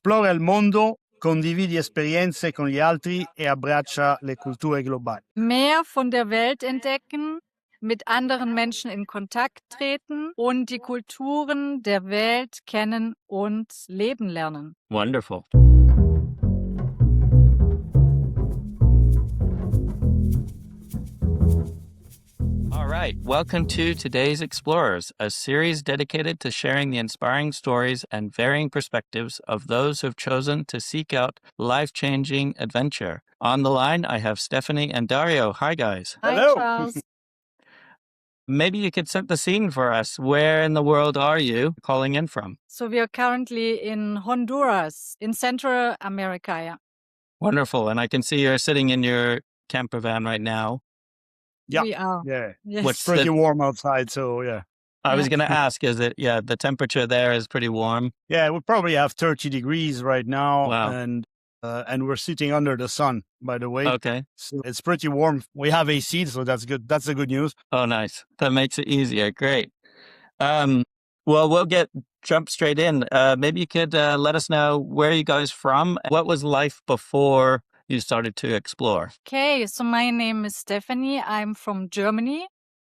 esplora il mondo, condividi esperienze con gli altri e abbraccia le culture globali. Mehr von der Welt entdecken, mit anderen Menschen in Kontakt treten und die Kulturen der Welt kennen und leben lernen. Wonderful. All right, welcome to Today's Explorers, a series dedicated to sharing the inspiring stories and varying perspectives of those who've chosen to seek out life-changing adventure. On the line, I have Stefanie and Dario. Hi, guys. Hello. Hi, Charles. Maybe you could set the scene for us. Where in the world are you calling in from? So we are currently in Honduras, in Central America. Yeah. Wonderful. And I can see you're sitting in your camper van right now. Yeah. We are. Yeah. Yes. What's Pretty the- warm outside, so yeah. I was Yeah. going to ask, the temperature there is pretty warm. Yeah, we probably have 30 degrees right now. Wow. And we're sitting under the sun, by the way. Okay. So it's pretty warm. We have AC, so that's good. That's the good news. Oh, nice. That makes it easier. Great. Well, we'll jump straight in. Maybe you could let us know where you guys from. What was life before you started to explore? Okay, so my name is Stefanie. I'm from Germany.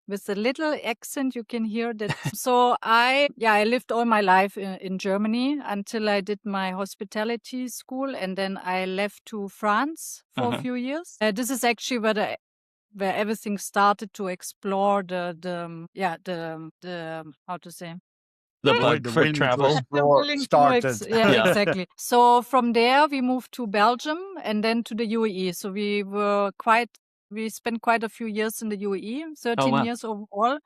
With a little accent, you can hear that. So I lived all my life in Germany until I did my hospitality school, and then I left to France for a few years. This is actually where everything started to explore the how to say. The Where bug the for wind travel. was- Willing to started. yeah, Yeah. exactly. So from there we moved to Belgium and then to the UAE. So we spent quite a few years in the UAE, 13 wow. years overall,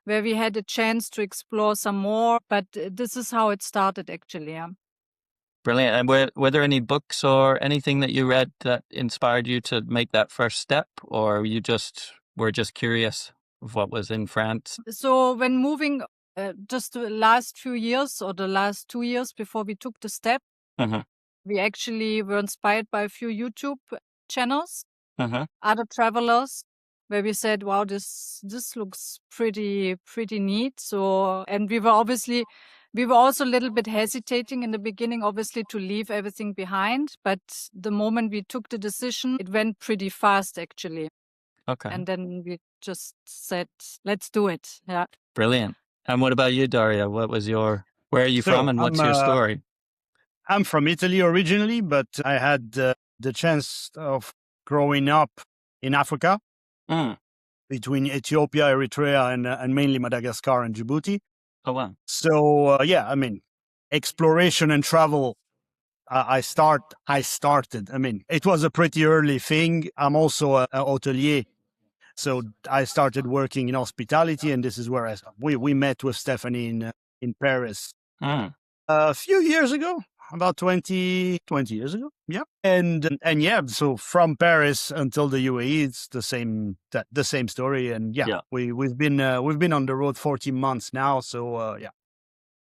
where we had a chance to explore some more. But this is how it started, actually. Yeah. Brilliant. And were there any books or anything that you read that inspired you to make that first step, or you were just curious of what was in France? So when moving, just the last few years or the last 2 years before we took the step, Uh-huh. we actually were inspired by a few YouTube channels, Uh-huh. other travelers, where we said, wow, this looks pretty neat. So, and we were also a little bit hesitating in the beginning, obviously, to leave everything behind. But the moment we took the decision, it went pretty fast, actually. Okay. And then we just said, let's do it. Yeah. Brilliant. And what about you, Daria? Where are you So, from and what's your story? I'm from Italy originally, but I had the chance of growing up in Africa Mm. between Ethiopia, Eritrea, and mainly Madagascar and Djibouti. Oh, wow. So exploration and travel. I started. It was a pretty early thing. I'm also an hotelier, so I started working in hospitality, and this is where we met with Stefanie in Paris Mm. a few years ago, about 20 years ago. Yeah, and yeah. So from Paris until the UAE, it's the same story. And Yeah. we've been on the road 14 months now. So yeah.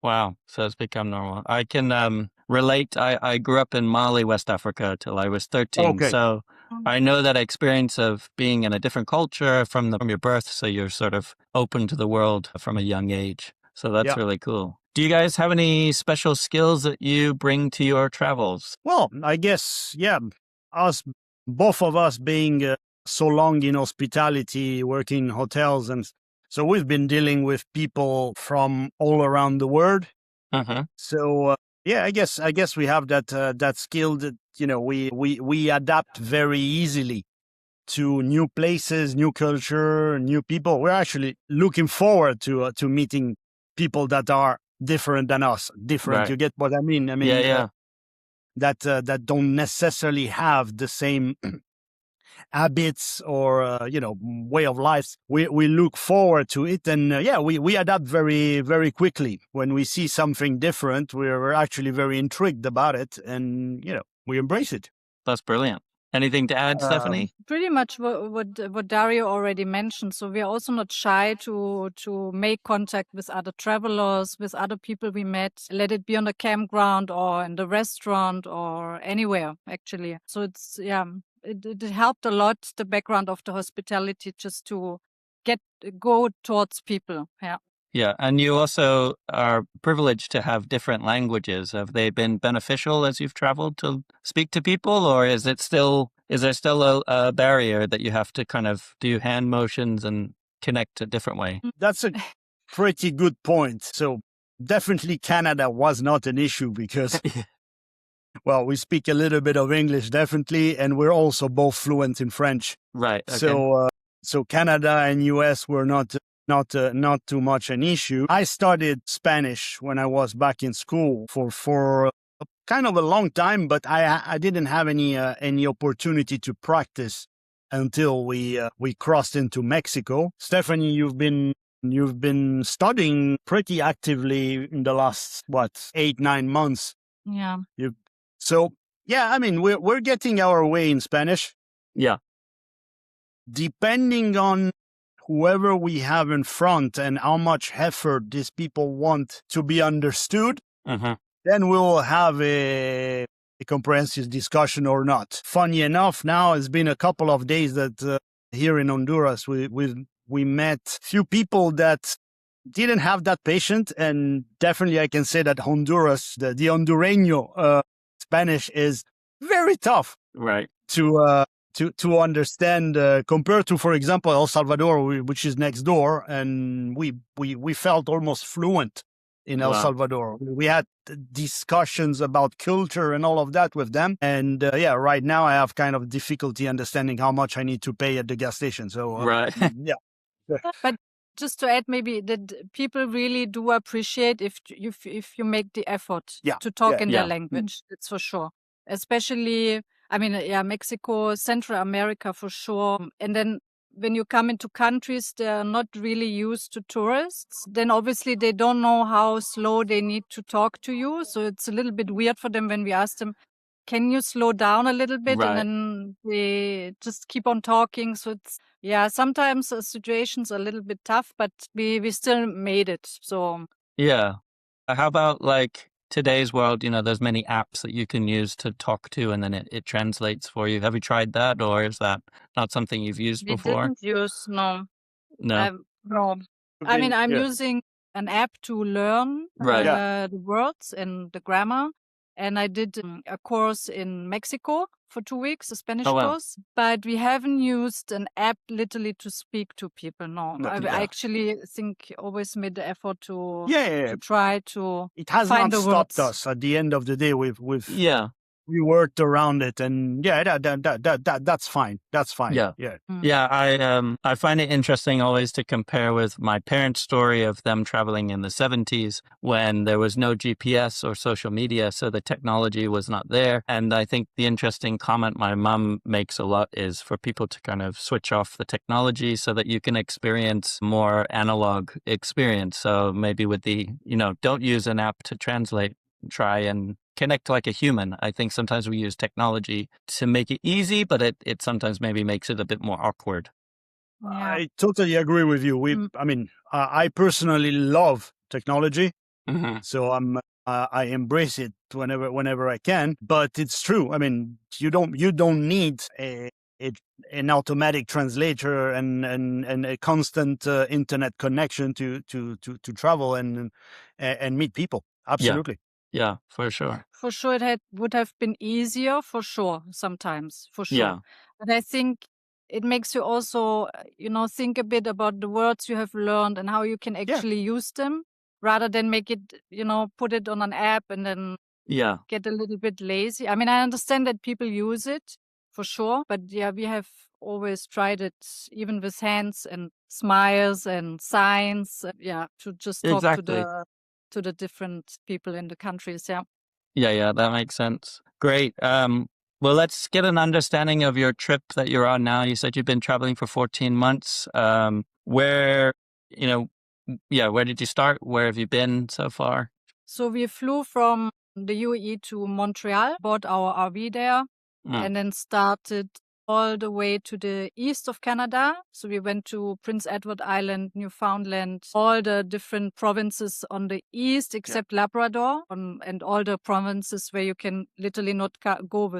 Wow. So it's become normal. I can relate. I grew up in Mali, West Africa, till I was 13. Okay. So I know that experience of being in a different culture from your birth. So you're sort of open to the world from a young age. So that's Yeah. really cool. Do you guys have any special skills that you bring to your travels? Well, I guess, yeah, both of us being so long in hospitality, working in hotels, and so we've been dealing with people from all around the world. Uh-huh. So yeah, I guess we have that skill that we adapt very easily to new places, new culture, new people. We're actually looking forward to meeting people that are different than us. Different, Right. You get what I mean? Yeah. That don't necessarily have the same habits or way of life. We look forward to it, and we adapt very, very quickly. When we see something different, we're actually very intrigued about it, and we embrace it. That's brilliant. Anything to add, Stefanie? Pretty much what Dario already mentioned. So we are also not shy to make contact with other travelers, with other people we met, let it be on the campground or in the restaurant or anywhere, actually. So it's, it helped a lot, the background of the hospitality, just to go towards people. Yeah. Yeah. And you also are privileged to have different languages. Have they been beneficial as you've traveled to speak to people, or is there still a barrier that you have to kind of do hand motions and connect a different way? That's a pretty good point. So definitely Canada was not an issue because, well, we speak a little bit of English, definitely, and we're also both fluent in French. Right. Okay. So Canada and US were not too much an issue. I studied Spanish when I was back in school for kind of a long time, but I didn't have any opportunity to practice until we crossed into Mexico. Stefanie, you've been studying pretty actively in the last 8-9 months. Yeah. So yeah, I mean we're getting our way in Spanish. Yeah. Depending on whoever we have in front and how much effort these people want to be understood, then we'll have a comprehensive discussion or not. Funny enough, now it's been a couple of days that here in Honduras we met few people that didn't have that patience, and definitely I can say that Honduras, the Hondureño Spanish is very tough, right, to understand compared to, for example, El Salvador, which is next door, and we felt almost fluent in El Salvador. We had discussions about culture and all of that with them, and right now I have kind of difficulty understanding how much I need to pay at the gas station. So right, yeah. But just to add, maybe that people really do appreciate if you make the effort to talk in their language. That's for sure. Especially, I mean, Mexico, Central America for sure. And then when you come into countries they are not really used to tourists, then obviously they don't know how slow they need to talk to you. So it's a little bit weird for them when we ask them, can you slow down a little bit? Right. And then they just keep on talking. So it's, sometimes the situation's a little bit tough, but we still made it. So yeah. How about like today's world, there's many apps that you can use to talk to and then it translates for you. Have you tried that, or is that not something you've used we before? didn't use, no. No. No. I mean, I'm using an app to learn the words and the grammar. And I did a course in Mexico for 2 weeks, a Spanish course. But we haven't used an app literally to speak to people. No, I actually think always made the effort to try to It has find not the stopped words. us. At the end of the day, we worked around it, and that's fine. That's fine. Yeah. I find it interesting always to compare with my parents' story of them traveling in the 70s when there was no GPS or social media, so the technology was not there. And I think the interesting comment my mom makes a lot is for people to kind of switch off the technology so that you can experience more analog experience. So maybe with the, don't use an app to translate, try and connect like a human. I think sometimes we use technology to make it easy, but it sometimes maybe makes it a bit more awkward. Yeah. I totally agree with you. I mean, I personally love technology, so I embrace it whenever I can. But it's true. I mean, you don't need an automatic translator and a constant internet connection to travel and meet people. Absolutely. Yeah, for sure. For sure, it would have been easier, for sure, sometimes, for sure. Yeah. But I think it makes you also, think a bit about the words you have learned and how you can actually use them, rather than make it, put it on an app and then get a little bit lazy. I mean, I understand that people use it, for sure, but we have always tried it, even with hands and smiles and signs, to just talk to the different people in the countries. Yeah, that makes sense. Great. Well, let's get an understanding of your trip that you're on now. You said you've been traveling for 14 months. Where did you start? Where have you been so far? So we flew from the UAE to Montreal, bought our RV there, and then started all the way to the east of Canada. So we went to Prince Edward Island, Newfoundland, all the different provinces on the east except Labrador, and all the provinces where you can literally not go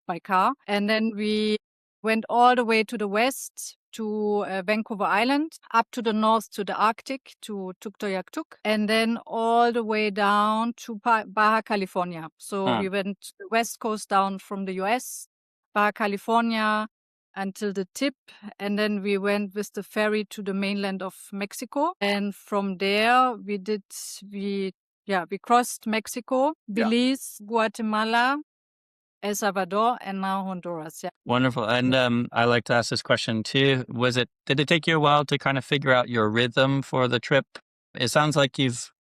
by car. And then we went all the way to the west to Vancouver Island, up to the north to the Arctic, to Tuktoyaktuk, and then all the way down to Baja California. So we went the west coast down from the US, Baja California, until the tip, and then we went with the ferry to the mainland of Mexico, and from there we crossed Mexico, Belize, Guatemala, El Salvador, and now Honduras. Yeah. Wonderful. And I like to ask this question too. Did it take you a while to kind of figure out your rhythm for the trip? It sounds like you've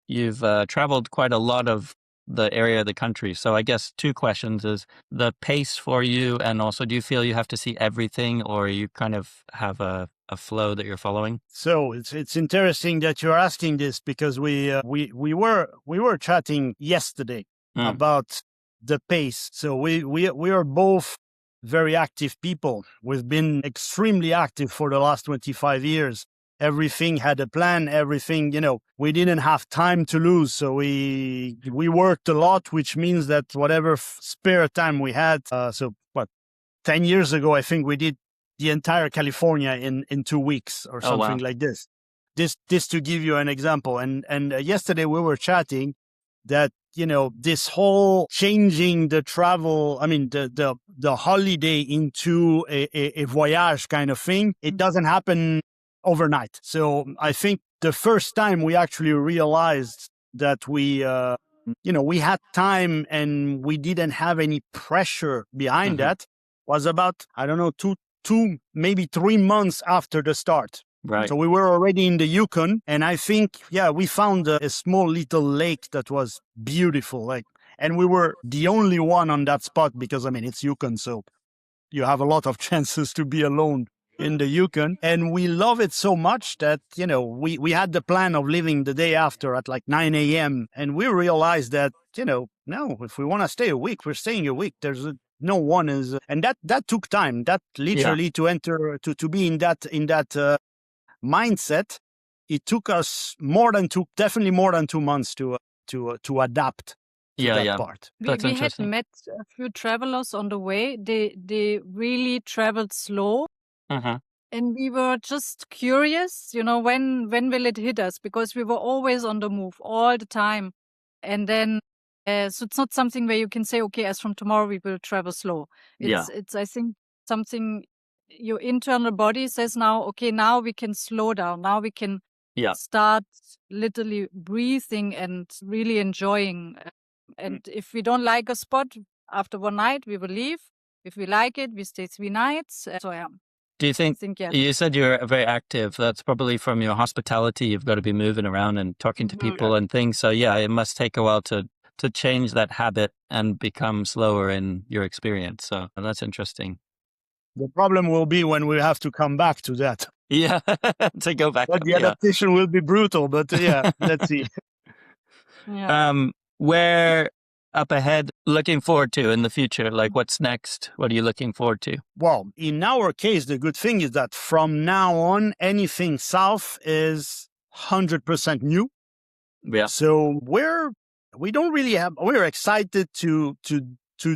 traveled quite a lot of the area of the country. So I guess 2 questions is the pace for you, and also do you feel you have to see everything, or you kind of have a flow that you're following? So it's interesting that you're asking this, because we were chatting yesterday about the pace. So we are both very active people. We've been extremely active for the last 25 years. Everything had a plan, everything, we didn't have time to lose. So we worked a lot, which means that whatever spare time we had, 10 years ago, I think we did the entire California in 2 weeks or something like this. This to give you an example. And yesterday we were chatting that, this whole changing the travel, the holiday into a voyage kind of thing, it doesn't happen overnight. So I think the first time we actually realized that we had time and we didn't have any pressure behind that was about, I don't know, two, maybe 3 months after the start. Right. So we were already in the Yukon, and I think, we found a small little lake that was beautiful. And we were the only one on that spot because, it's Yukon, so you have a lot of chances to be alone in the Yukon. And we love it so much that, we had the plan of leaving the day after at 9 a.m. And we realized that, no, if we want to stay a week, we're staying a week. No one is, and that took time. That literally to enter, to be in that mindset, it took us definitely more than 2 months to adapt to that part. We had met a few travelers on the way. They really traveled slow. And we were just curious, when will it hit us? Because we were always on the move all the time. And then, so it's not something where you can say, okay, as from tomorrow, we will travel slow. It's I think, something your internal body says now, okay, now we can slow down. Now we can start literally breathing and really enjoying. And if we don't like a spot after one night, we will leave. If we like it, we stay 3 nights. Do you think you said you're very active? That's probably from your hospitality. You've got to be moving around and talking to people and things. So it must take a while to change that habit and become slower in your experience. So that's interesting. The problem will be when we have to come back to that. Yeah, to go back. But the adaptation will be brutal, but let's see. Where up ahead, looking forward to in the future? Like what's next? What are you looking forward to? Well, in our case, the good thing is that from now on, anything south is 100% new. Yeah. So we're excited to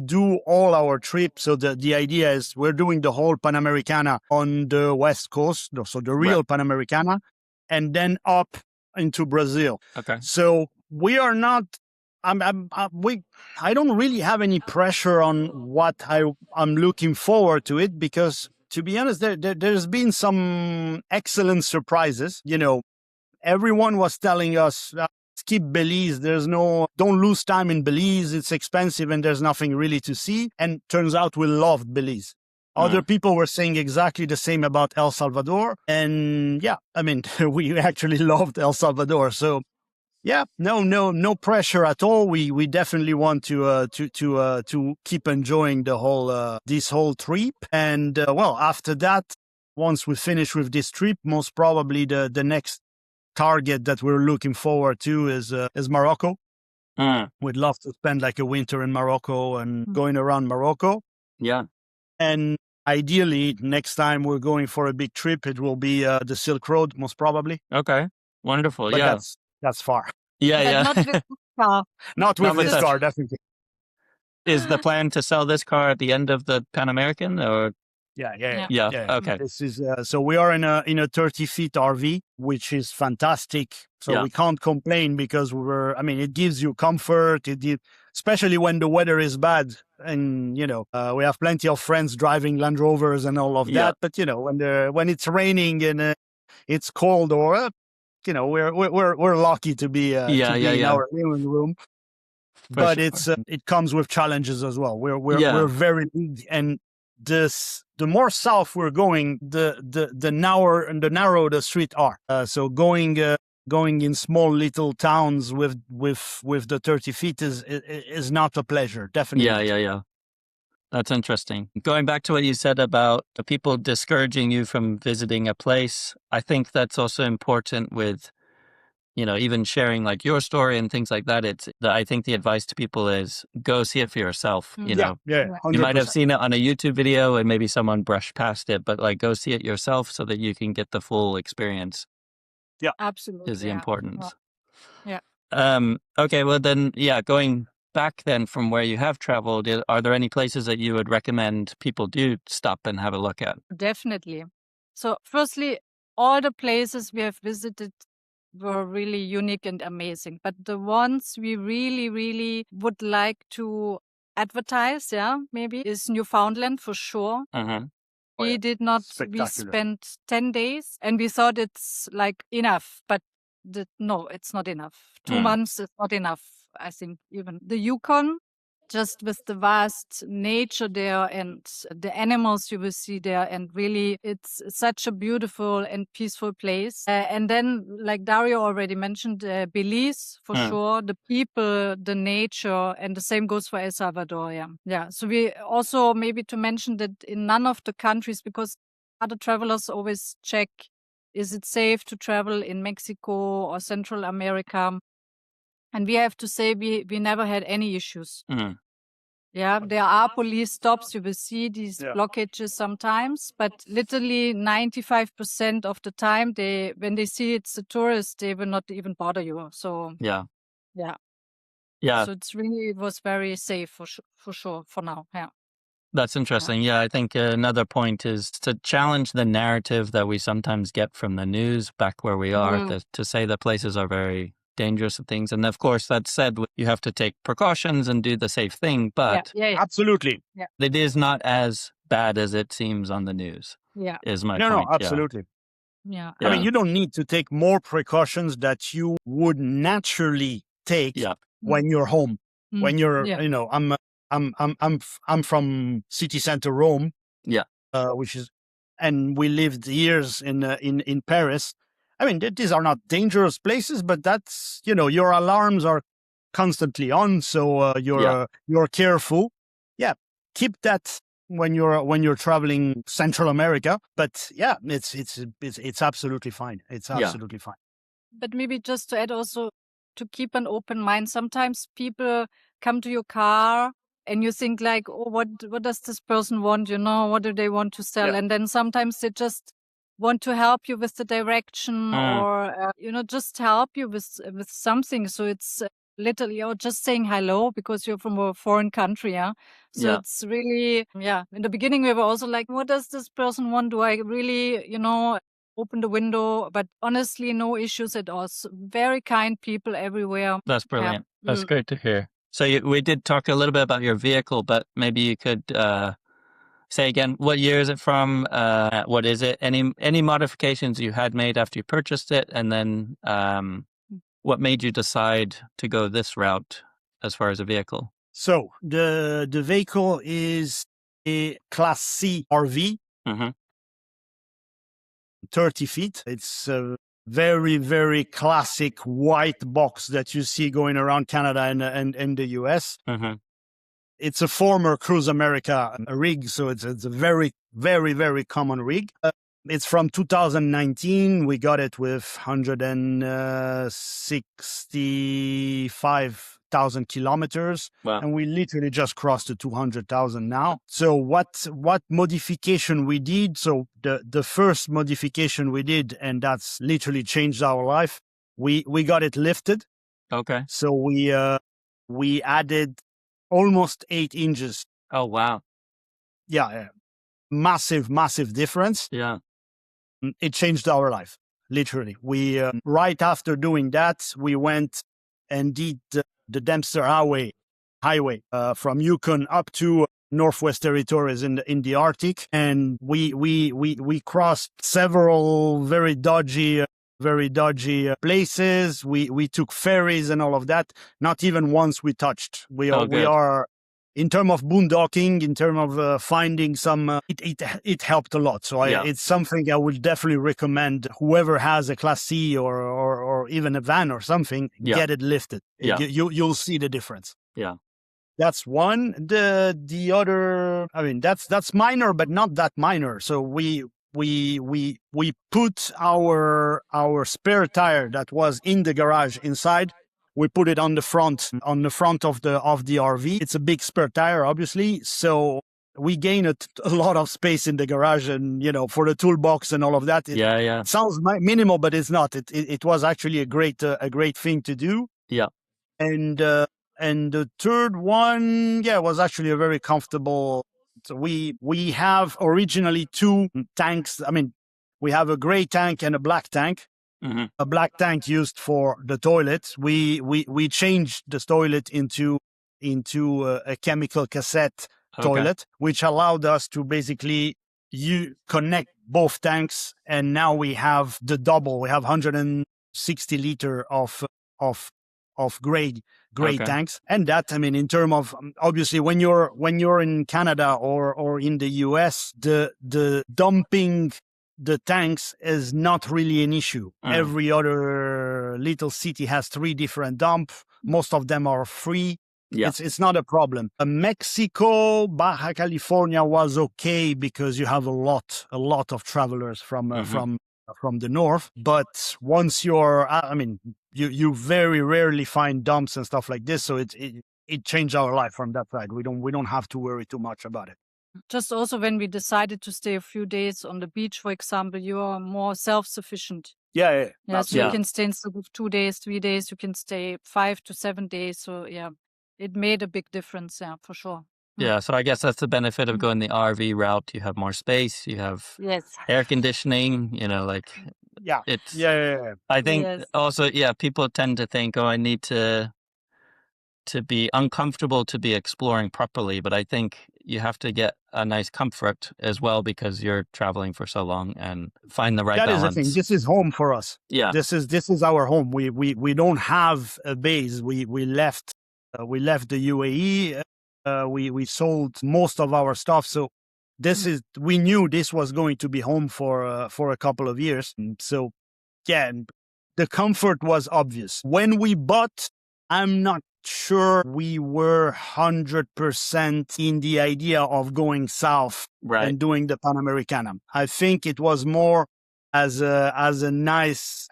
do all our trips. So the idea is we're doing the whole Panamericana on the west coast, so the real Panamericana, and then up into Brazil. Okay. So we are not. I don't really have any pressure on what I'm looking forward to it, because to be honest, there's been some excellent surprises. Everyone was telling us, skip Belize. Don't lose time in Belize. It's expensive and there's nothing really to see. And turns out we loved Belize. Other people were saying exactly the same about El Salvador. And we actually loved El Salvador. So no pressure at all. We definitely want to keep enjoying this whole trip. And after that, once we finish with this trip, most probably the next target that we're looking forward to is Morocco. We'd love to spend a winter in Morocco and going around Morocco. Yeah. And ideally, next time we're going for a big trip, it will be the Silk Road, most probably. Okay. Wonderful. But that's far. Yeah. Not with this car. Not with this car, definitely. Is the plan to sell this car at the end of the Pan American, or? Yeah. Okay. This is so we are in a 30 feet RV, which is fantastic. So we can't complain because it gives you comfort. Especially when the weather is bad, and we have plenty of friends driving Land Rovers and all of that. But when it's raining and it's cold, or we're lucky to be in our living room. But it comes with challenges as well. We're very big, and the more south we're going, the narrower the streets are. So going in small little towns with the 30 feet is not a pleasure. Definitely. Yeah. That's interesting. Going back to what you said about the people discouraging you from visiting a place, I think that's also important with, even sharing like your story and things like that. I think the advice to people is go see it for yourself. Yeah, 100%. You might have seen it on a YouTube video and maybe someone brushed past it, but like go see it yourself so that you can get the full experience. Yeah, absolutely. Is the importance. Yeah. Okay. Well then, going back then from where you have traveled, are there any places that you would recommend people do stop and have a look at? Definitely. So firstly, all the places we have visited were really unique and amazing. But the ones we really, really would like to advertise, maybe, is Newfoundland for sure. We did not, we spent 10 days and we thought it's like enough, but no, it's not enough. 2 months is not enough, I think. Even the Yukon, just with the vast nature there and the animals you will see there, and really it's such a beautiful and peaceful place. And then, like Dario already mentioned, Belize for sure, the people, the nature, and the same goes for El Salvador. Yeah. So we also maybe to mention that in none of the countries, because other travelers always check, is it safe to travel in Mexico or Central America? And we have to say we never had any issues. Yeah, there are police stops. You will see these blockages sometimes, but literally 95% of the time, when they see it's a tourist, they will not even bother you. So yeah. So it was very safe for sure for now. Yeah. That's interesting. Yeah, I think another point is to challenge the narrative that we sometimes get from the news back where we are, to say that places are very dangerous and things. And of course, that said, you have to take precautions and do the safe thing, but absolutely, it is not as bad as it seems on the news. Yeah. Is my no, point. No, absolutely. Yeah. I mean, you don't need to take more precautions that you would naturally take when you're home. When you're, I'm from city center Rome, and we lived years in Paris. I mean, these are not dangerous places, but that's your alarms are constantly on, so you're careful. Yeah, keep that when you're traveling Central America. But it's absolutely fine. It's absolutely fine. But maybe just to add also, to keep an open mind. Sometimes people come to your car and you think like, oh, what does this person want? What do they want to sell? And then sometimes they just want to help you with the direction or, just help you with something. So it's literally, or just saying hello because you're from a foreign country. Yeah. So it's really, in the beginning we were also like, what does this person want? Do I really, open the window? But honestly, no issues at all. So very kind people everywhere. That's brilliant. That's great to hear. So we did talk a little bit about your vehicle, but maybe you could say again, what year is it from? What is it? Any modifications you had made after you purchased it? And then what made you decide to go this route as far as a vehicle? So the vehicle is a Class C RV, 30 feet. It's a very, very classic white box that you see going around Canada and the US. It's a former Cruise America rig, so it's a very, very, very common rig. It's from 2019. We got it with 165,000 kilometers. Wow. And we literally just crossed the 200,000 now. So what modification we did? So the first modification we did, and that's literally changed our life. We got it lifted. Okay. So we added almost 8 inches. Oh, wow. Yeah. massive, massive difference. Yeah. It changed our life, literally. We right after doing that, we went and did the Dempster Highway from Yukon up to Northwest Territories in the Arctic, and we crossed several very dodgy places. We took ferries and all of that. Not even once we touched. We are in terms of boondocking, in terms of finding some, it helped a lot. So it's something I would definitely recommend. Whoever has a Class C or even a van or something, get it lifted. Yeah. You'll see the difference. Yeah. That's one. The other, I mean, that's minor, but not that minor. So we put our spare tire that was in the garage inside. We put it on the front of the RV. It's a big spare tire, obviously. So we gain a lot of space in the garage, and for the toolbox and all of that. It sounds minimal, but it's not. It was actually a great thing to do. Yeah. And the third one, was actually a very comfortable. So we have originally two tanks. I mean, we have a gray tank and a black tank. Mm-hmm. A black tank used for the toilet. We changed the toilet into a chemical cassette toilet, which allowed us to basically connect both tanks, and now we have the double. We have 160 liter of gray tanks, and that, I mean, in terms of obviously when you're in Canada or in the US, the dumping the tanks is not really an issue. Every other little city has 3 different dumps. Most of them are free. Yeah. It's not a problem. Mexico, Baja California was okay because you have a lot of travelers from the north. But once you're, I mean, you very rarely find dumps and stuff like this. So it changed our life from that side. We don't have to worry too much about it. Just also when we decided to stay a few days on the beach, for example, you are more self-sufficient. Yeah. So you can stay instead of 2 days, 3 days, you can stay 5 to 7 days. So it made a big difference, for sure. Yeah, so I guess that's the benefit of going the RV route. You have more space, you have air conditioning, I think also, people tend to think, I need to be uncomfortable to be exploring properly, but I think you have to get a nice comfort as well because you're traveling for so long and find the right balance. That is the thing. This is home for us. Yeah. This is our home. We don't have a base. We left the UAE. We sold most of our stuff. So we knew this was going to be home for a couple of years. So the comfort was obvious. When we bought, I'm not sure we were 100% in the idea of going south and doing the Panamericana. I think it was more as a nice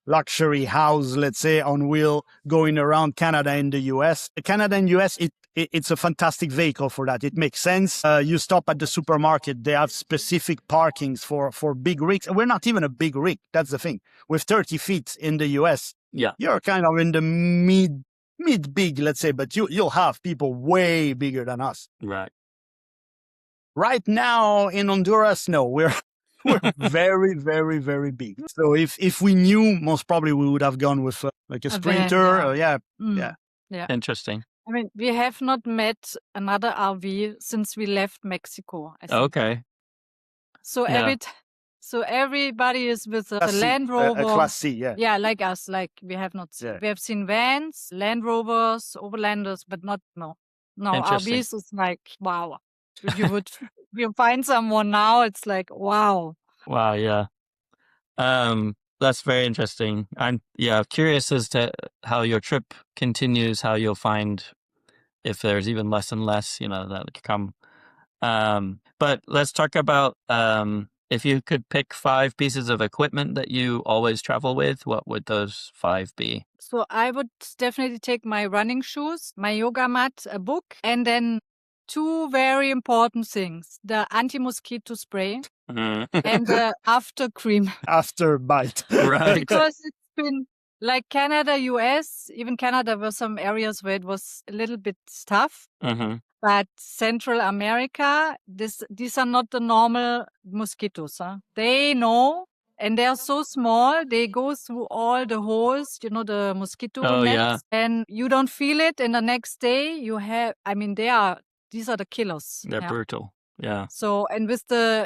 luxury house, let's say, on wheel going around Canada and the US. Canada and US, it's a fantastic vehicle for that. It makes sense. You stop at the supermarket. They have specific parkings for big rigs. We're not even a big rig. That's the thing. With 30 feet in the US, you're kind of in the mid big, let's say, but you'll have people way bigger than us. Right. Right now in Honduras, no, we're very, very, very big. So if we knew, most probably we would have gone with like a Sprinter. Yeah. Interesting. I mean, we have not met another RV since we left Mexico, I think. Okay. So everybody is with a Land Rover. A Class C, Yeah, like us. Like we have not. We have seen vans, Land Rovers, Overlanders, but not no. RVs is like wow. If you find someone now, it's like wow. Wow, yeah. That's very interesting. I'm curious as to how your trip continues, how you'll find if there's even less and less, that come. But let's talk about if you could pick 5 pieces of equipment that you always travel with, what would those 5 be? So I would definitely take my running shoes, my yoga mat, a book, and then 2 very important things: the anti-mosquito spray and the after cream. After bite. Right. Because it's been Like Canada, US, even Canada were some areas where it was a little bit tough. Mm-hmm. But Central America, these are not the normal mosquitoes. Huh? They know, and they are so small. They go through all the holes, the mosquito Oh, nets, yeah. and you don't feel it. And the next day, these are the killers. They're Yeah. brutal. Yeah. So, and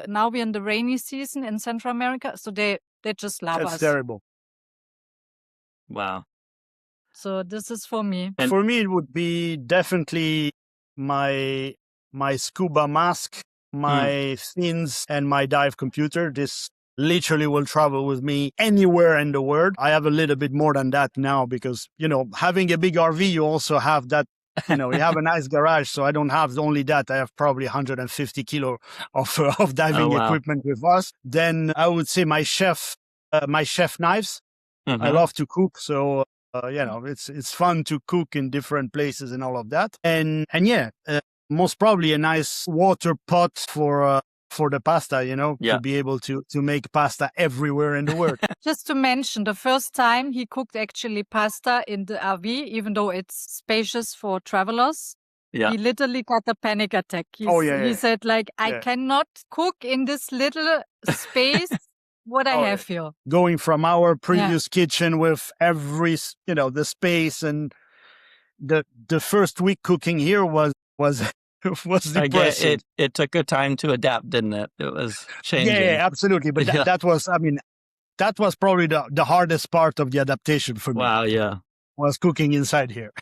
now we're in the rainy season in Central America, so they just love That's us. terrible. Wow. So this is for me. And- For me, it would be definitely my scuba mask, my fins, and my dive computer. This literally will travel with me anywhere in the world. I have a little bit more than that now because, having a big RV, you also have that, you have a nice garage. So I don't have only that. I have probably 150 kilo of diving wow. equipment with us. Then I would say my chef knives. Mhm. I love to cook. So, it's fun to cook in different places and all of that. And yeah, most probably a nice water pot for the pasta, Yeah. to be able to make pasta everywhere in the world. Just to mention, the first time he cooked actually pasta in the RV, even though it's spacious for travelers, Yeah. he literally got a panic attack. He said, like, I cannot cook in this little space what I have here. Going from our previous kitchen with every, the space, and the first week cooking here was I guess depressing. it took a time to adapt, didn't it? It was changing. Yeah, absolutely. But Yeah. that was probably the hardest part of the adaptation for me. Wow, yeah. Was cooking inside here.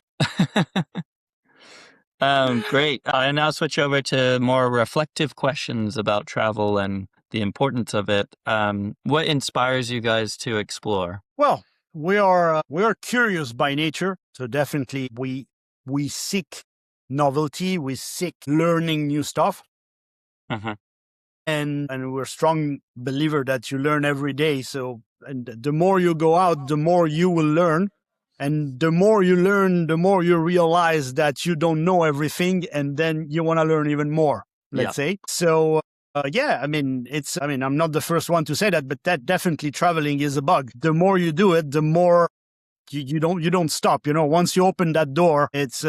Great. I now switch over to more reflective questions about travel and the importance of it. What inspires you guys to explore? Well, we are curious by nature, so definitely we seek novelty, we seek learning new stuff, Mhm. and we're strong believer that you learn every day. So, and the more you go out, the more you will learn. And the more you learn, the more you realize that you don't know everything, and then you want to learn even more, let's say. So, I'm not the first one to say that, but that definitely traveling is a bug. The more you do it, the more you don't stop. Once you open that door, it's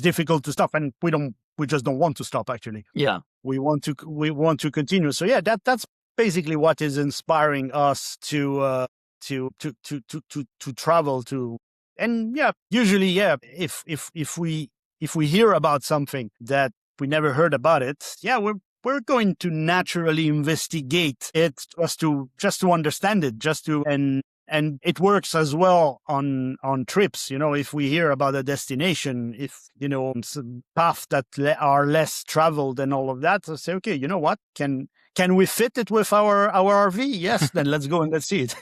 difficult to stop, and we just don't want to stop. Actually, Yeah. we want to continue. So yeah, that's basically what is inspiring us to travel to. And yeah, usually, yeah, if we hear about something that we never heard about it, yeah, we're going to naturally investigate it just to understand it, and it works as well on trips. If we hear about a destination, if some paths that are less traveled and all of that, so say, okay, you know what, can we fit it with our RV? Yes, then let's go and let's see it.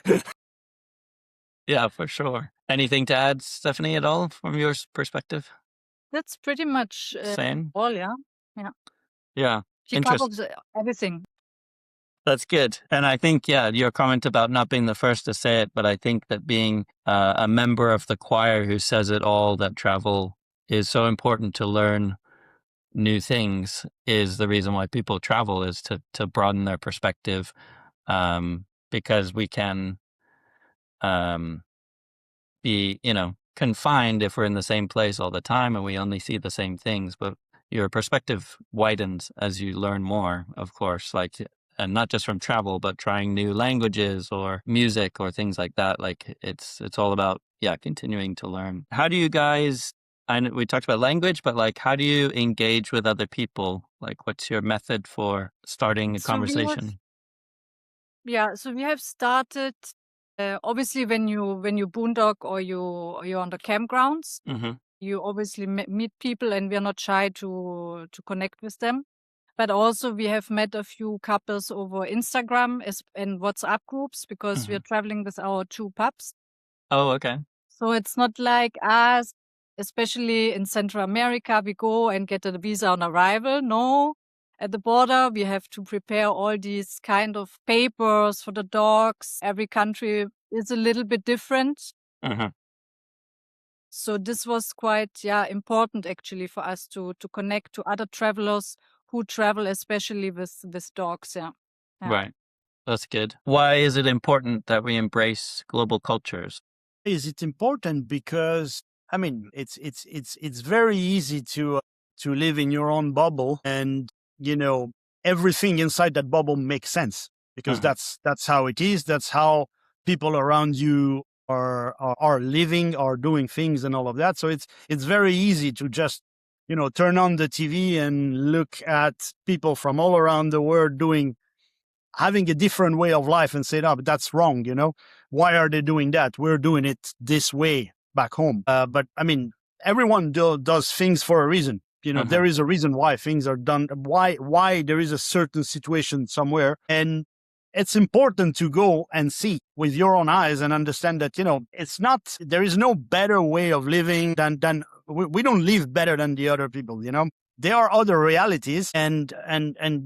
Yeah, for sure. Anything to add, Stephanie, at all from your perspective? That's pretty much Same. all, yeah. Yeah. She covers everything. That's good. And I think, your comment about not being the first to say it, but I think that being a member of the choir who says it all, that travel is so important to learn new things, is the reason why people travel, is to broaden their perspective, because we can be, confined if we're in the same place all the time and we only see the same things. But your perspective widens as you learn more, of course, and not just from travel, but trying new languages or music or things like that. Like it's all about, continuing to learn. How do you guys, I know we talked about language, but how do you engage with other people? Like, what's your method for starting a conversation? So we have started, obviously when you boondock or you're on the campgrounds, Mm-hmm. you obviously meet people, and we're not shy to connect with them. But also we have met a few couples over Instagram and WhatsApp groups, because we're traveling with our 2 pups. Oh, okay. So it's not like us, especially in Central America, we go and get a visa on arrival. No, at the border, we have to prepare all these kind of papers for the dogs. Every country is a little bit different. Mm-hmm. So this was quite, important actually for us to connect to other travelers who travel, especially with dogs. Yeah. Right. That's good. Why is it important that we embrace global cultures? Is it important? Because I mean, it's very easy to live in your own bubble, and everything inside that bubble makes sense because that's how it is. That's how people around you are living, are doing things, and all of that. So it's very easy to just turn on the TV and look at people from all around the world having a different way of life and say, no, but that's wrong. Why are they doing that? We're doing it this way back home. But I mean, everyone does things for a reason. There is a reason why things are done, why there is a certain situation somewhere. And it's important to go and see with your own eyes and understand that, there is no better way of living than we don't live better than the other people, There are other realities, and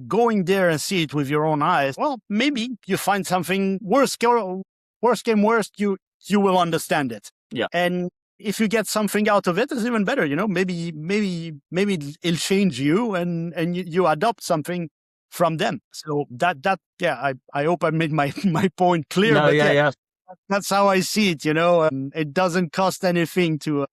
going there and see it with your own eyes. Well, maybe you find something worst came worst, you will understand it. Yeah. And if you get something out of it, it's even better. Maybe it'll change you, and you adopt something from them. So I hope I made my point clear. No, but yeah. That's how I see it, it doesn't cost anything to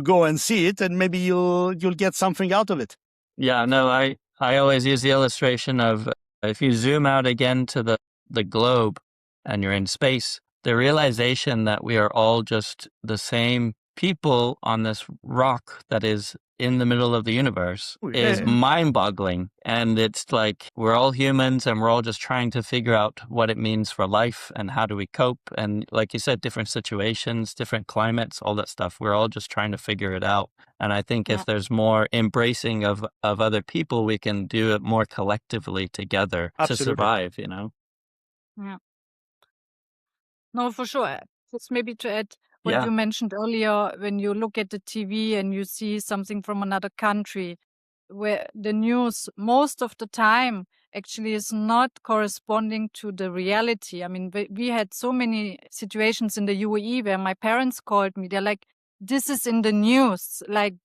go and see it, and maybe you'll get something out of it. Yeah, no, I always use the illustration of if you zoom out again to the globe and you're in space, the realization that we are all just the same people on this rock that is in the middle of the universe is mind-boggling. And it's like we're all humans and we're all just trying to figure out what it means for life and how do we cope. And like you said, different situations, different climates, all that stuff. We're all just trying to figure it out. And I think if there's more embracing of other people, we can do it more collectively together to survive, Yeah. No, for sure. Just maybe to add what Yeah. you mentioned earlier, when you look at the TV and you see something from another country, where the news most of the time actually is not corresponding to the reality. I mean, we had so many situations in the UAE where my parents called me. They're like, this is in the news. Like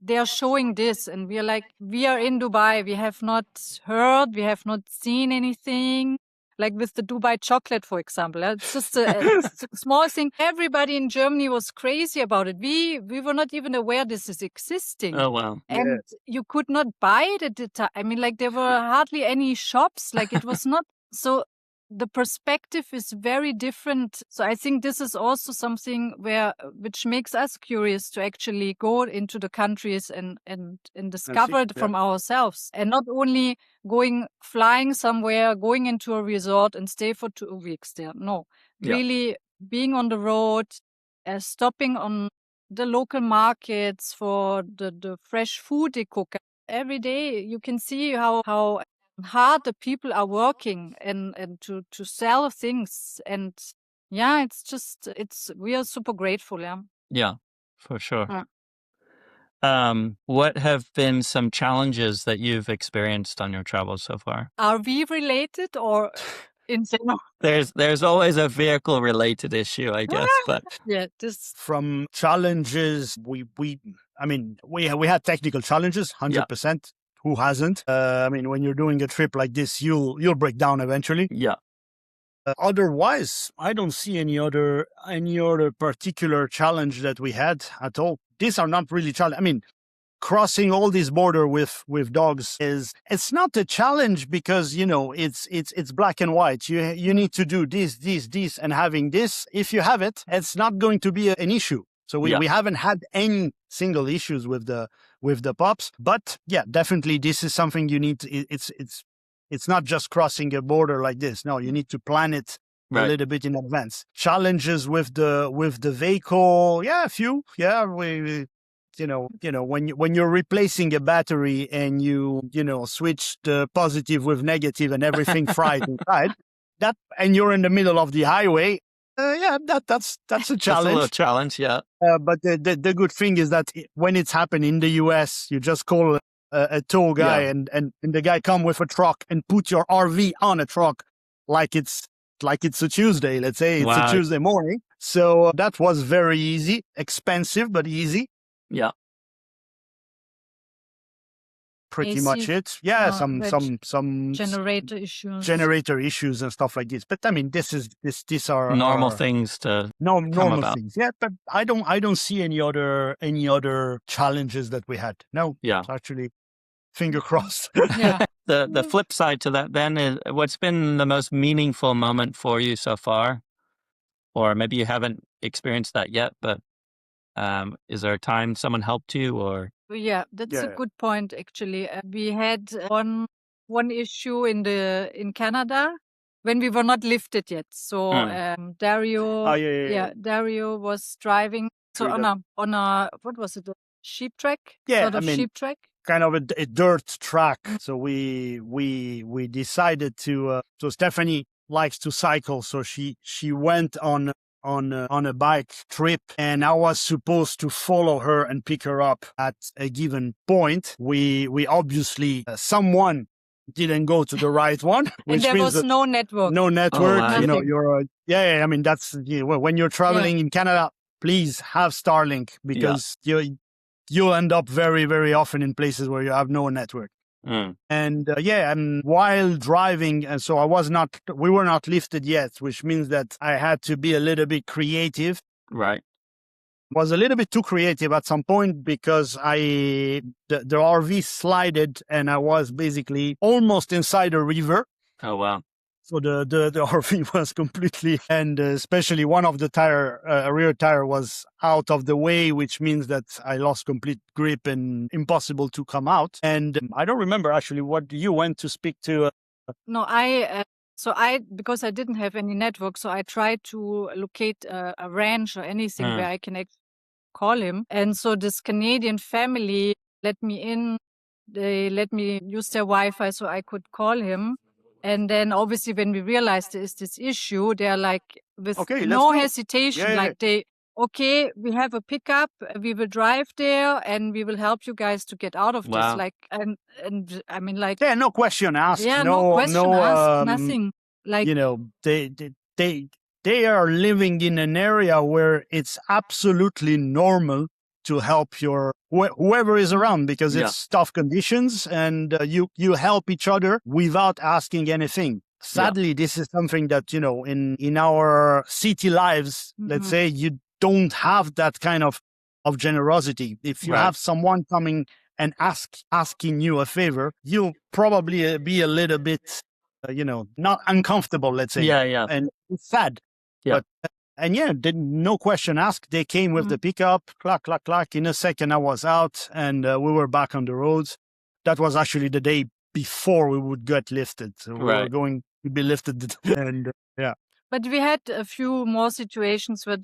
they are showing this, and we are like, we are in Dubai. We have not heard, we have not seen anything. Like with the Dubai chocolate, for example. It's just a small thing. Everybody in Germany was crazy about it. We were not even aware this is existing. Oh, wow. And you could not buy it at the time. I mean, like there were hardly any shops. Like it was not. So the perspective is very different. So I think this is also something which makes us curious to actually go into the countries and discover it from ourselves, and not only flying somewhere, going into a resort and stay for 2 weeks there. No, really being on the road, stopping on the local markets for the fresh food they cook. Every day you can see how hard the people are working and to sell things. And we are super grateful. Yeah, for sure. What have been some challenges that you've experienced on your travels so far? Are we related or in general? There's always a vehicle related issue, I guess, but from challenges, we had technical challenges, 100%. Who hasn't? I mean, when you're doing a trip like this, you'll break down eventually. Yeah. Otherwise, I don't see any other particular challenge that we had at all. These are not really challenge. I mean, crossing all this border with dogs it's not a challenge because it's black and white. You need to do this, and having this. If you have it, it's not going to be an issue. So we haven't had any single issues with the pups, but definitely this is something you need to, it's not just crossing a border like this. No, you need to plan it a little bit in advance. Challenges with the vehicle, a few. Yeah, we when you're replacing a battery and you switch the positive with negative and everything fried inside, and you're in the middle of the highway. That's a challenge. That's a little challenge, yeah. But the good thing is that when it's happened in the US, you just call a tow guy and the guy come with a truck and put your RV on a truck like it's a Tuesday. Let's say it's a Tuesday morning. So that was very easy, expensive but easy. Yeah. pretty AC, much it. Yeah, that some generator issues. generator issues and stuff like this. But I mean, these are Normal things to normal about. things. Yeah, but I don't see any other challenges that we had. No, Yeah. it's actually finger crossed. Yeah. The flip side to that then is what's been the most meaningful moment for you so far? Or maybe you haven't experienced that yet, but is there a time someone helped you or? Yeah, that's a Yeah. good point. Actually, we had one issue in Canada when we were not lifted yet. So Dario, Oh, yeah. Dario was driving so Through on a what was it, a sheep track? Yeah, Sort of I mean, sheep track. kind of a dirt track. So we decided to. So Stefanie likes to cycle, so she went on a bike trip, and I was supposed to follow her and pick her up at a given point. We obviously someone didn't go to the right one, And which there means was no network. no network. wow. You know, Nothing. you're I mean, that's when you're traveling in Canada, please have Starlink because you'll end up very, very often in places where you have no network. Mm. And and while driving, and so we were not lifted yet, which means that I had to be a little bit creative. Right. Was a little bit too creative at some point because the RV slided and I was basically almost inside a river. Oh, wow. So the RV was completely, and especially one of the rear tire was out of the way, which means that I lost complete grip and impossible to come out. And I don't remember actually what you went to speak to. No, because I didn't have any network, so I tried to locate a ranch or anything where I can actually call him. And so this Canadian family let me in. They let me use their Wi-Fi so I could call him. And then obviously when we realized there is this issue, they're like, with Okay, no let's go. hesitation, Yeah. like we have a pickup, we will drive there and we will help you guys to get out of Wow. this. Like, and I mean, like, Yeah, no question asked. yeah, no question asked, nothing. Like, You know, they are living in an area where it's absolutely normal to help whoever is around because it's tough conditions, and you help each other without asking anything. Sadly, this is something that in our city lives, let's say, you don't have that kind of generosity. If you have someone coming and asking you a favor, you'll probably be a little bit not uncomfortable, let's say. Yeah. And it's sad. Yeah. But no question asked. They came with the pickup, clack, clack, clack. In a second, I was out and we were back on the roads. That was actually the day before we would get lifted. So we were going to be lifted. And but we had a few more situations where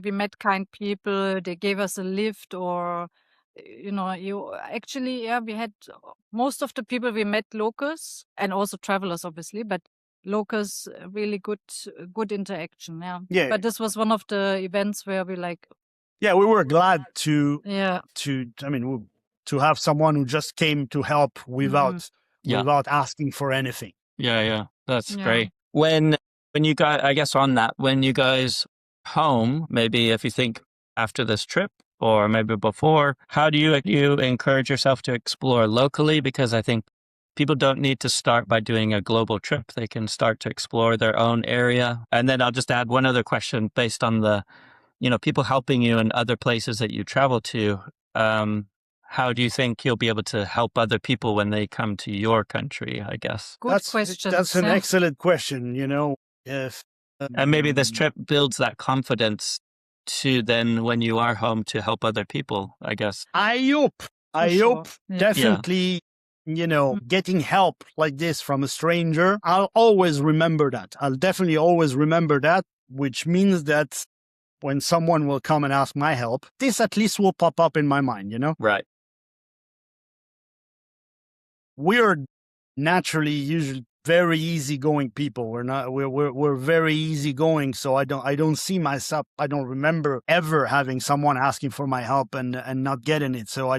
we met kind people. They gave us a lift or, we had most of the people we met locals and also travelers, obviously, but locals, really good interaction. Yeah. But this was one of the events where we we were glad to have someone who just came to help without asking for anything. Yeah. That's great. When you guys, I guess on that, when you guys home, maybe if you think after this trip or maybe before, how do you encourage yourself to explore locally? Because I think people don't need to start by doing a global trip. They can start to explore their own area. And then I'll just add one other question based on the, people helping you in other places that you travel to. How do you think you'll be able to help other people when they come to your country, I guess? Good question. That's an excellent question, and maybe this trip builds that confidence to then when you are home to help other people, I guess. I hope definitely, getting help like this from a stranger, I'll always remember that. I'll definitely always remember that, which means that when someone will come and ask my help, this at least will pop up in my mind, Right. We're naturally usually very easygoing people. We're very easygoing. So I don't see myself. I don't remember ever having someone asking for my help and not getting it. So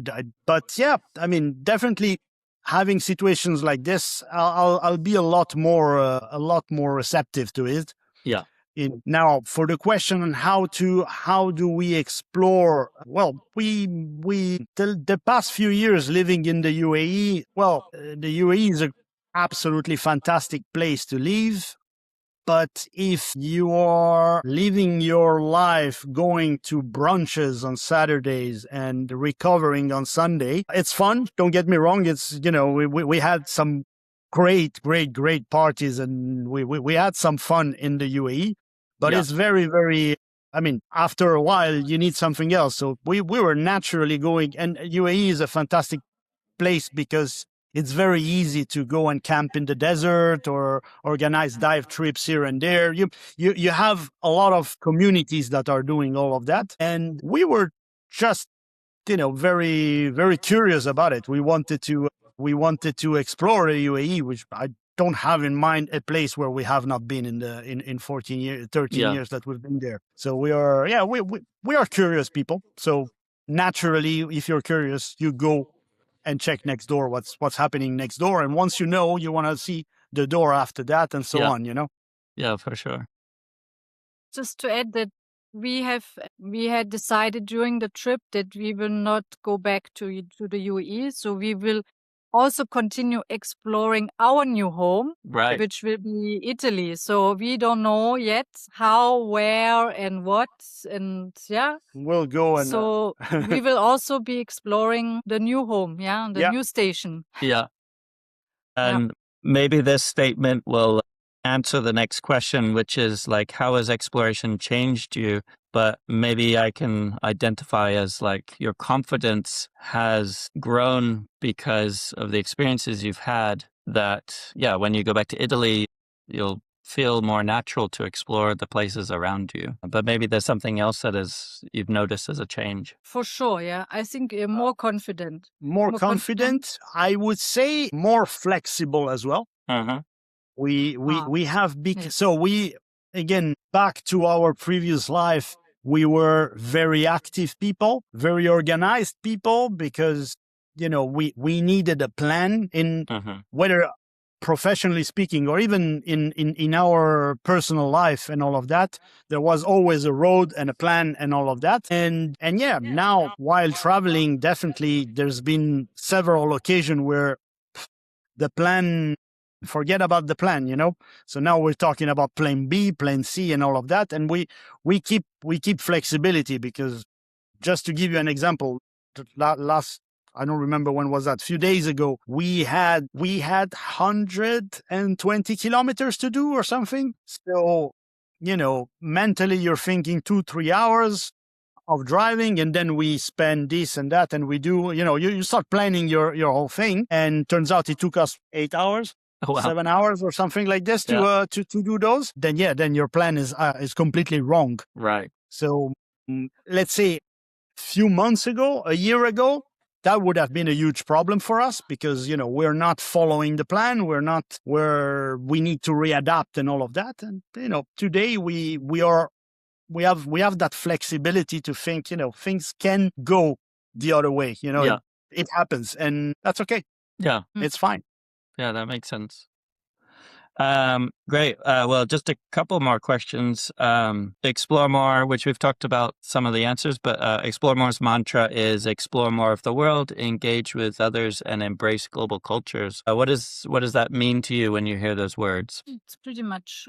definitely having situations like this, I'll be a lot more receptive to it. Yeah. Now, for the question on how do we explore? Well, the past few years living in the UAE. Well, the UAE is a absolutely fantastic place to live. But if you are living your life going to brunches on Saturdays and recovering on Sunday, it's fun. Don't get me wrong. It's, we had some great parties, and we had some fun in the UAE, but Yeah. it's very, very, after a while you need something else. So we were naturally going, and UAE is a fantastic place because it's very easy to go and camp in the desert or organize dive trips here and there. You have a lot of communities that are doing all of that. And we were just, very, very curious about it. We wanted to explore the UAE, which I don't have in mind a place where we have not been in 14 years, 13 Yeah. years that we've been there. So we are curious people. So naturally, if you're curious, you go and check next door what's happening next door. And once you want to see the door after that and so Yeah. on, Yeah, for sure. Just to add that we had decided during the trip that we will not go back to the UAE. So we will also continue exploring our new home, Right. which will be Italy. So we don't know yet how, where, and what. And yeah, We'll go and so we will also be exploring the new home, the Yeah. new station. Yeah. And maybe this statement will answer the next question, which is like, how has exploration changed you? But maybe I can identify as like your confidence has grown because of the experiences you've had that, when you go back to Italy, you'll feel more natural to explore the places around you. But maybe there's something else that you've noticed as a change. For sure, yeah. I think you're more confident. more confident. I would say more flexible as well. Uh-huh. We have big. Yes. So we, again, back to our previous life, we were very active people, very organized people, because we needed a plan in Uh-huh. whether professionally speaking or even in our personal life and all of that. There was always a road and a plan and all of that. And now while traveling, definitely there's been several occasions where the plan, forget about the plan, So now we're talking about plan B, plan C, and all of that. And we keep flexibility, because just to give you an example, last, I don't remember when was that, a few days ago, we had 120 kilometers to do or something. So, mentally you're thinking 2-3 hours of driving, and then we spend this and that, and we do, you start planning your whole thing, and turns out it took us 8 hours, Oh, wow. 7 hours or something like this to do those. Then your plan is completely wrong. Right. So let's say few months ago, a year ago, that would have been a huge problem for us, because we're not following the plan. We need to readapt and all of that. And today we have that flexibility to think things can go the other way. It happens, and that's okay. Yeah. It's fine. Yeah, that makes sense. Great. Well, just a couple more questions. Explore More, which we've talked about some of the answers, but Explore More's mantra is explore more of the world, engage with others, and embrace global cultures. What does that mean to you when you hear those words? It's pretty much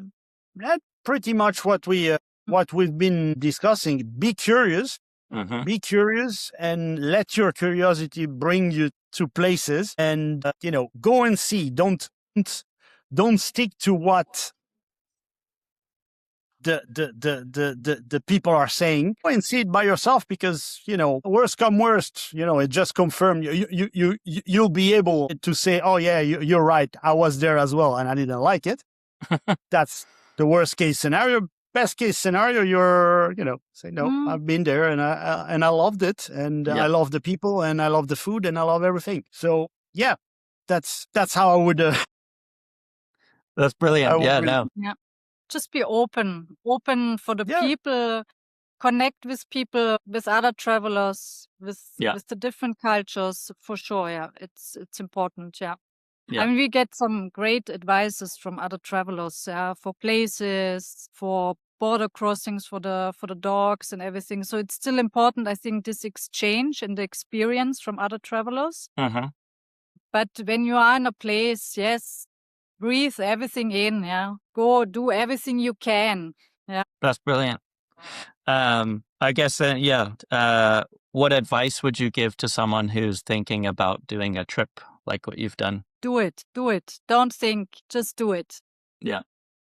That's pretty much what we've been discussing. Be curious. Mm-hmm. Be curious, and let your curiosity bring you to places, and go and see. Don't stick to what the people are saying. Go and see it by yourself, because worst come worst, it just confirmed you'll be able to say, oh yeah, you're right, I was there as well and I didn't like it. That's the worst case scenario. Best case scenario, you're say, no, I've been there and I loved it, and I love the people, and I love the food, and I love everything. So that's how I would That's brilliant. just be open for the people, connect with people, with other travelers, with the different cultures, for sure. Yeah, it's important. Yeah. I mean, we get some great advices from other travelers, for places, for border crossings for the dogs and everything. So it's still important, I think, this exchange and the experience from other travelers. Uh-huh. But when you are in a place, yes, breathe everything in. Yeah, go do everything you can. Yeah, That's brilliant. I guess, what advice would you give to someone who's thinking about doing a trip like what you've done? do it. Don't think, just do it. Yeah.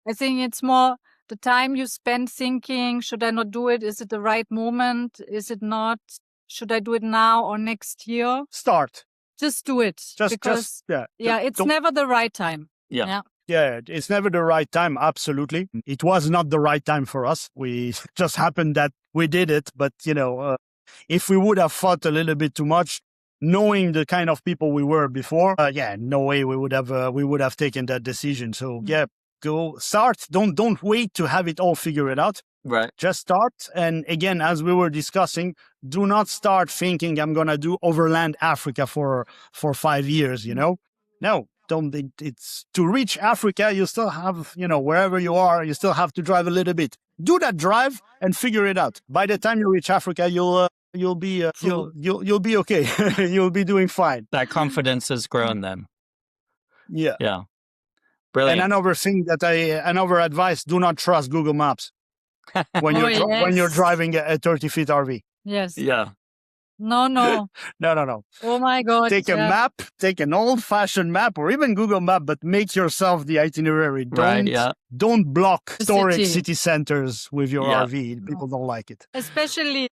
I think it's more the time you spend thinking, should I not do it? Is it the right moment? Is it not? Should I do it now or next year? Start. Just do it. Because it's never the right time. Yeah. Yeah, it's never the right time. Absolutely. It was not the right time for us. We just happened that we did it. But, if we would have fought a little bit too much, knowing the kind of people we were before, no way we would have taken that decision. So go start. Don't wait to have it all figured out. Right. Just start. And again, as we were discussing, do not start thinking I'm going to do overland Africa for 5 years, No, don't. It's to reach Africa, you still have, wherever you are, you still have to drive a little bit. Do that drive and figure it out. By the time you reach Africa, you'll be okay. You'll be doing fine. That confidence has grown then. Yeah. Yeah. Brilliant. And another advice, do not trust Google Maps when you're driving a 30-feet RV. Yes. Yeah. No. No. Oh my God. Take a map, take an old-fashioned map or even Google Map, but make yourself the itinerary. Don't block historic city centers with your RV. People don't like it. Especially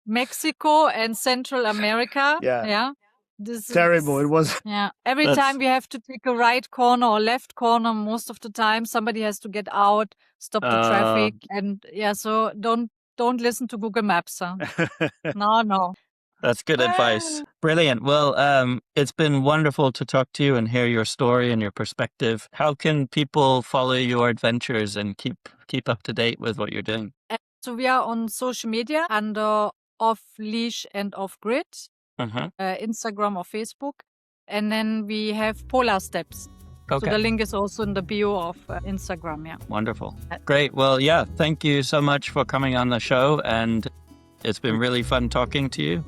Mexico and Central America. Yeah. This terrible. It was. Yeah. Every time we have to take a right corner or left corner, most of the time somebody has to get out, stop the traffic. And so don't listen to Google Maps. Huh? No. That's good advice. Brilliant. Well, it's been wonderful to talk to you and hear your story and your perspective. How can people follow your adventures and keep up to date with what you're doing? So we are on social media under Off Leash and Off Grid, Instagram or Facebook. And then we have Polar Steps. Okay. So the link is also in the bio of Instagram. Yeah. Wonderful. Great. Well, thank you so much for coming on the show. And it's been really fun talking to you.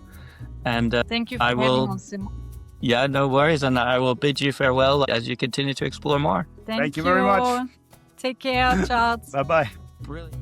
And thank you for having us. Yeah, no worries. And I will bid you farewell as you continue to explore more. Thank you very much. Take care, Charles. Bye-bye. Brilliant.